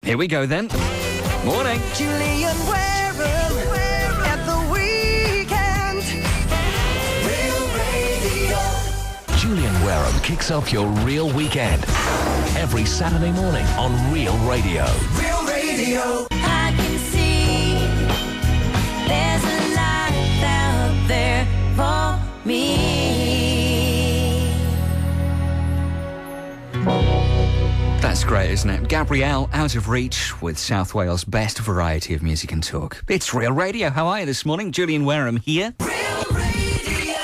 Here we go then. Morning. Julian Wharam at the weekend. Real Radio. Julian Wharam kicks off your Real Weekend every Saturday morning on Real Radio. Real Radio. I can see there's a light out there for me. That's great, isn't it? Gabrielle, Out of Reach, with South Wales' best variety of music and talk. It's Real Radio. How are you this morning? Julian Wharam here. Real Radio.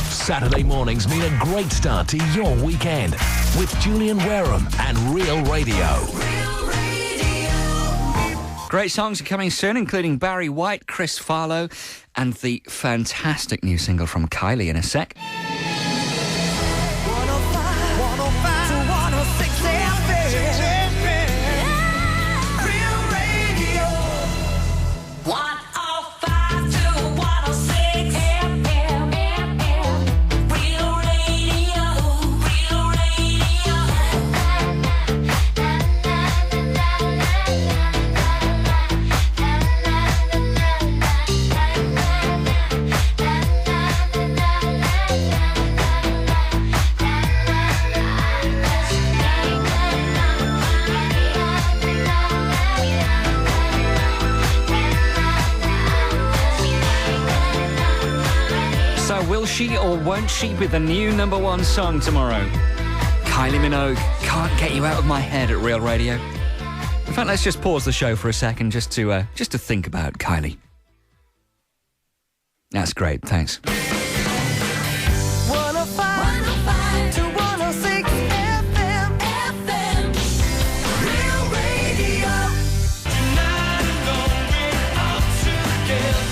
Saturday mornings mean a great start to your weekend with Julian Wharam and Real Radio. Real Radio. Great songs are coming soon, including Barry White, Chris Farlow, and the fantastic new single from Kylie in a sec. 105 to 106 FM. Real Radio. 105 to 106 FM. Real Radio. Real Radio. So will she or won't she be the new number one song tomorrow? Kylie Minogue, Can't Get You Out of My Head at Real Radio. In fact, let's just pause the show for a second just to think about Kylie. That's great, thanks. 105 to 106 FM. Real Radio. Tonight I'm going out together.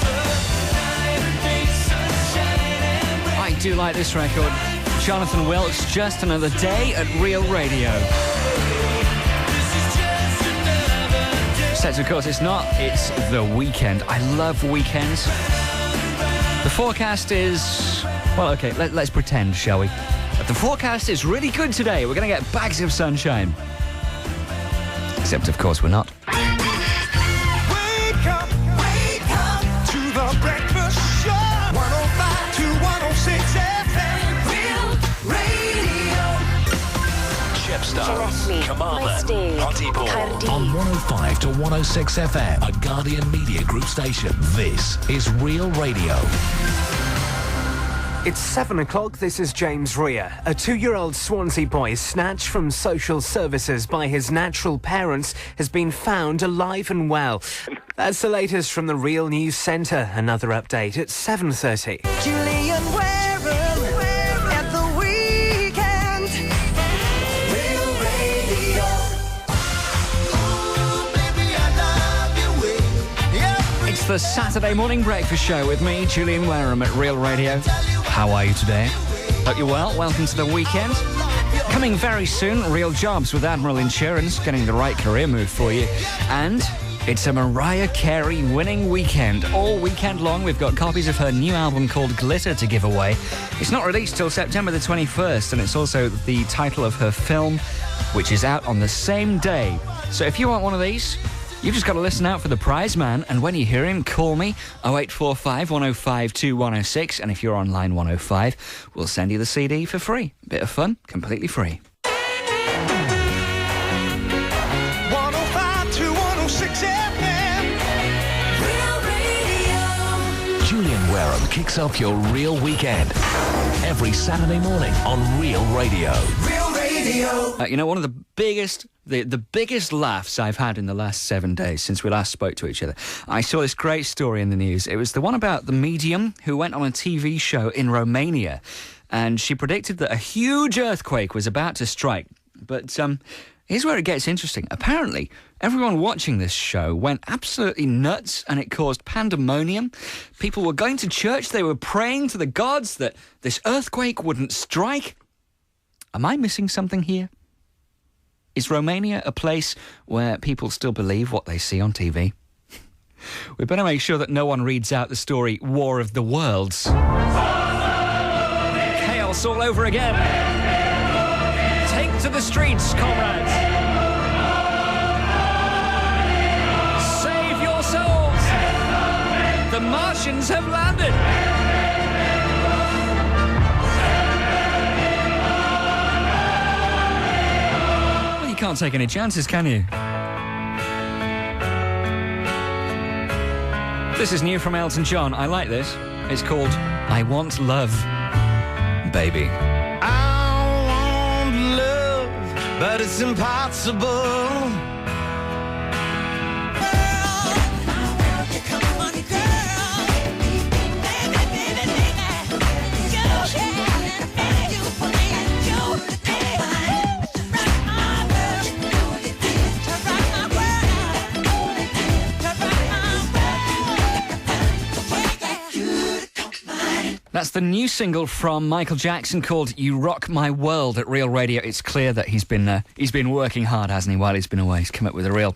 I do like this record. Jonathan Wilkes, Just Another Day at Real Radio. Except, of course, it's not. It's the weekend. I love weekends. The forecast is... Well, OK, let's pretend, shall we? The forecast is really good today. We're going to get bags of sunshine. Except, of course, we're not. Wake up to the breakfast show. 105 to 106 FM. Real Radio. Chepstow, Leslie, Carmarthen, Westy, Pontypool. Cardiff. On 105 to 106 FM, a Guardian Media Group station. This is Real Radio. It's 7 o'clock. This is James Rea. A 2-year-old Swansea boy snatched from social services by his natural parents has been found alive and well. That's the latest from the Real News Centre. Another update at 7:30. Julian Wharam at the weekend. Real Radio. Ooh, baby, I love your way. Yeah. It's the Saturday morning breakfast show with me, Julian Wharam at Real Radio. How are you today? Hope you're well. Welcome to the weekend. Coming very soon, Real Jobs with Admiral Insurance, getting the right career move for you. And it's a Mariah Carey winning weekend. All weekend long, we've got copies of her new album called Glitter to give away. It's not released till September the 21st, and it's also the title of her film, which is out on the same day. So if you want one of these, you've just got to listen out for the prize man, and when you hear him, call me 0845 105 2106, and if you're on line 105, we'll send you the CD for free. Bit of fun, completely free. 105 to 106 FM. Real Radio. Julian Wharam kicks off your Real Weekend every Saturday morning on Real Radio. Real Radio. You know, one of the biggest laughs I've had in the last 7 days since we last spoke to each other. I saw this great story in the news. It was the one about the medium who went on a TV show in Romania, and she predicted that a huge earthquake was about to strike. But here's where it gets interesting. Apparently, everyone watching this show went absolutely nuts, and it caused pandemonium. People were going to church. They were praying to the gods that this earthquake wouldn't strike. Am I missing something here? Is Romania a place where people still believe what they see on TV? We better make sure that no one reads out the story War of the Worlds. Chaos all over again. Take to the streets, comrades. Martians have landed. Well, you can't take any chances, can you? This is new from Elton John. I like this. It's called I Want Love, Baby. I want love, but it's impossible. That's the new single from Michael Jackson called You Rock My World at Real Radio. It's clear that he's been working hard, hasn't he, while he's been away. He's come up with a real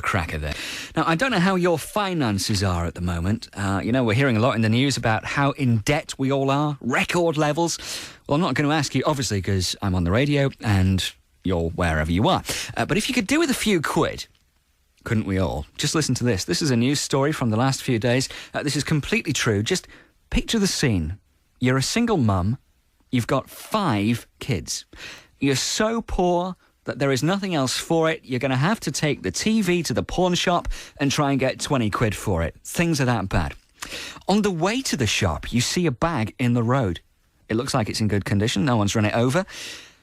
cracker there. Now, I don't know how your finances are at the moment. We're hearing a lot in the news about how in debt we all are, record levels. Well, I'm not going to ask you, obviously, because I'm on the radio and you're wherever you are. But if you could do with a few quid, couldn't we all? Just listen to this. This is a news story from the last few days. This is completely true. Just picture the scene. You're a single mum. You've got 5 kids. You're so poor that there is nothing else for it. You're going to have to take the TV to the pawn shop and try and get 20 quid for it. Things are that bad. On the way to the shop, you see a bag in the road. It looks like it's in good condition. No one's run it over.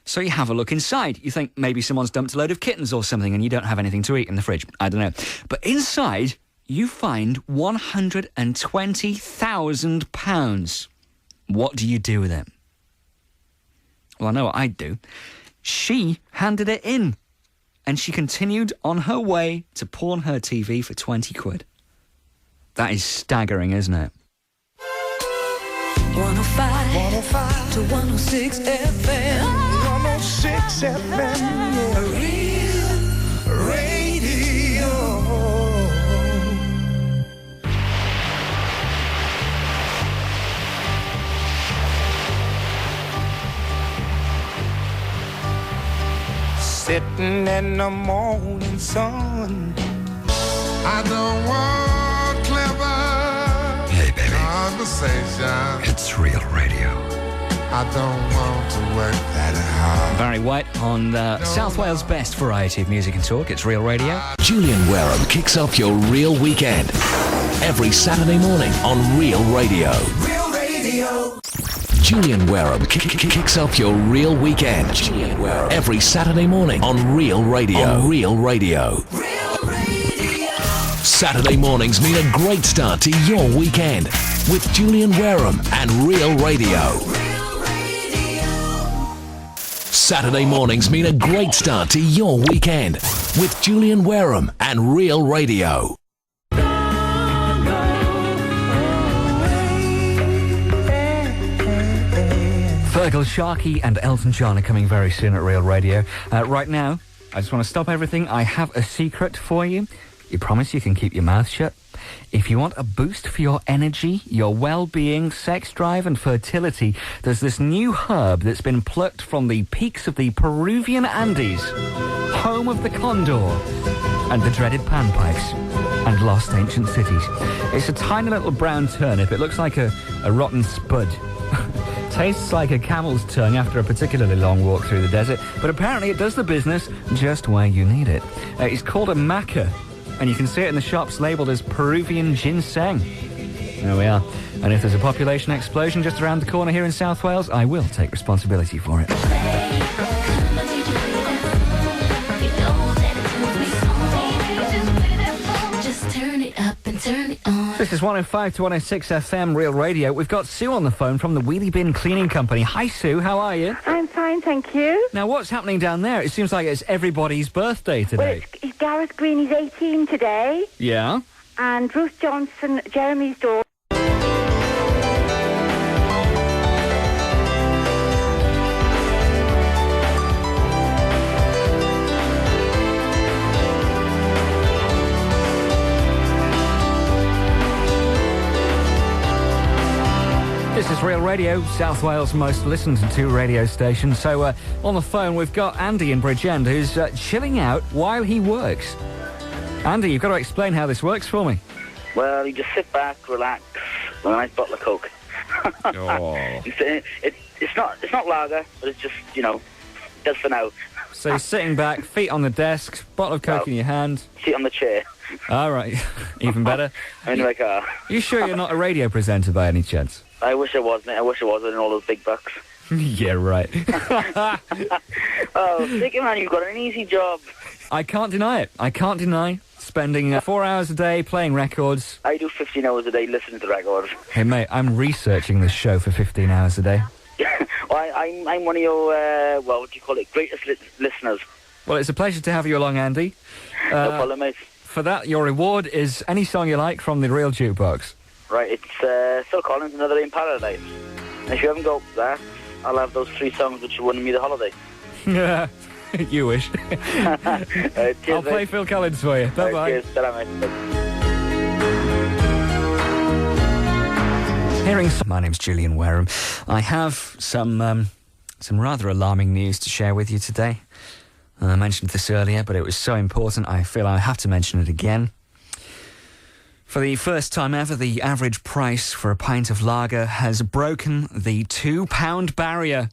So you have a look inside. You think maybe someone's dumped a load of kittens or something and you don't have anything to eat in the fridge. I don't know. But inside, you find £120,000. What do you do with it? Well, I know what I'd do. She handed it in, and she continued on her way to pawn her TV for 20 quid. That is staggering, isn't it? 105 to 106 FM. 106 FM, Real Radio. Sitting in the morning sun, I don't want clever Hey, baby. conversation. It's Real Radio. I don't want to work that hard. Barry White on South Wales' best variety of music and talk. It's Real Radio. Julian Wharam kicks off your real weekend every Saturday morning on Real Radio. Real Radio. Julian Wharam kicks off your real weekend. Julian Wharam every Saturday morning on Real Radio. On Real Radio. Real Radio. Saturday mornings mean a great start to your weekend with Julian Wharam and Real Radio. Real Radio. Saturday mornings mean a great start to your weekend with Julian Wharam and Real Radio. Fergal, Sharkey and Elton John are coming very soon at Real Radio. Right now, I just want to stop everything. I have a secret for you. You promise you can keep your mouth shut? If you want a boost for your energy, your well-being, sex drive and fertility, there's this new herb that's been plucked from the peaks of the Peruvian Andes, home of the condor and the dreaded panpipes and lost ancient cities. It's a tiny little brown turnip. It looks like a rotten spud. Tastes like a camel's tongue after a particularly long walk through the desert, but apparently it does the business just where you need it. It's called a maca, and you can see it in the shops labelled as Peruvian ginseng. There we are. And if there's a population explosion just around the corner here in South Wales, I will take responsibility for it. Just turn it up and turn it on. This is 105 to 106 FM Real Radio. We've got Sue on the phone from the Wheelie Bin Cleaning Company. Hi, Sue. How are you? I'm fine, thank you. Now, what's happening down there? It seems like it's everybody's birthday Well, today. it's Gareth Green, he's 18 today, Yeah? and Ruth Johnson, Jeremy's daughter. This is Real Radio, South Wales' most listened to radio station. So on the phone, we've got Andy in Bridgend, who's chilling out while he works. Andy, you've got to explain how this works for me. Well, you just sit back, relax, with a nice bottle of Coke. Oh. It's not lager, but it's just, just for now. So you're sitting back, feet on the desk, bottle of Coke in your hand. Sit on the chair. All right, even better. In my car. You sure you're not a radio presenter by any chance? I wish I was, mate. I wish I was in all those big bucks. Yeah, right. Oh, thinking, man, you've got an easy job. I can't deny it. I can't deny spending 4 hours a day playing records. I do 15 hours a day listening to records. Hey, mate, I'm researching this show for 15 hours a day. Well, I'm one of your, what do you call it, greatest listeners. Well, it's a pleasure to have you along, Andy. No problem, mate. For that, your reward is any song you like from the Real Jukebox. Right, it's Phil Collins, Another Day in Paradise. And if you haven't got that, I'll have those 3 songs which won me the holiday. Yeah, you wish. Cheers, I'll play Phil Collins for you. Bye-bye. Cheers, ta-ra, mate. My name's Julian Wharam. I have some rather alarming news to share with you today. I mentioned this earlier, but it was so important I feel I have to mention it again. For the first time ever, the average price for a pint of lager has broken the £2 barrier.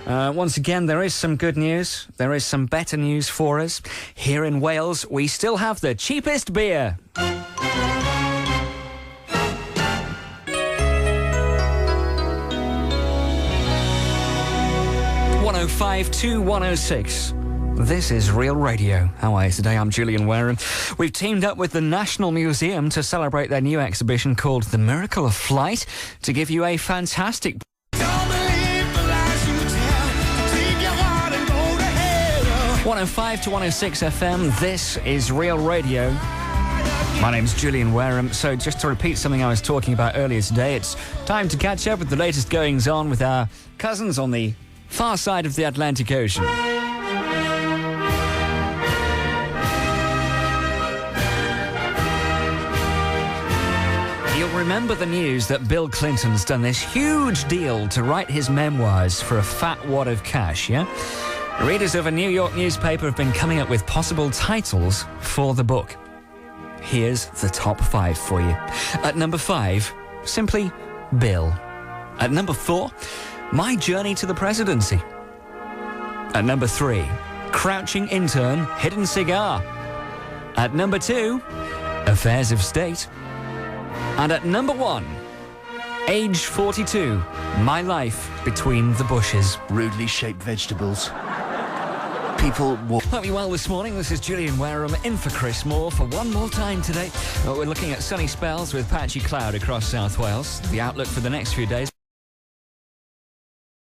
Once again, there is some good news. There is some better news for us. Here in Wales, we still have the cheapest beer. 105 to 106. This is Real Radio. How are you today? I'm Julian Wharam. We've teamed up with the National Museum to celebrate their new exhibition called The Miracle of Flight to give you a fantastic... Don't believe the lies you tell. Take your heart and go to hell. 105 to 106 FM. This is Real Radio. My name's Julian Wharam. So just to repeat something I was talking about earlier today, it's time to catch up with the latest goings on with our cousins on the far side of the Atlantic Ocean. You'll remember the news that Bill Clinton's done this huge deal to write his memoirs for a fat wad of cash, yeah? Readers of a New York newspaper have been coming up with possible titles for the book. Here's the top 5 for you. At number 5, simply Bill. At number 4, My Journey to the Presidency. At number 3, Crouching Intern, Hidden Cigar. At number 2, Affairs of State. And at number 1, Age 42, My Life Between the Bushes. Rudely shaped vegetables. People walk. Hope you're well this morning. This is Julian Wharam in for Chris Moore for one more time today. We're looking at sunny spells with patchy cloud across South Wales. The outlook for the next few days.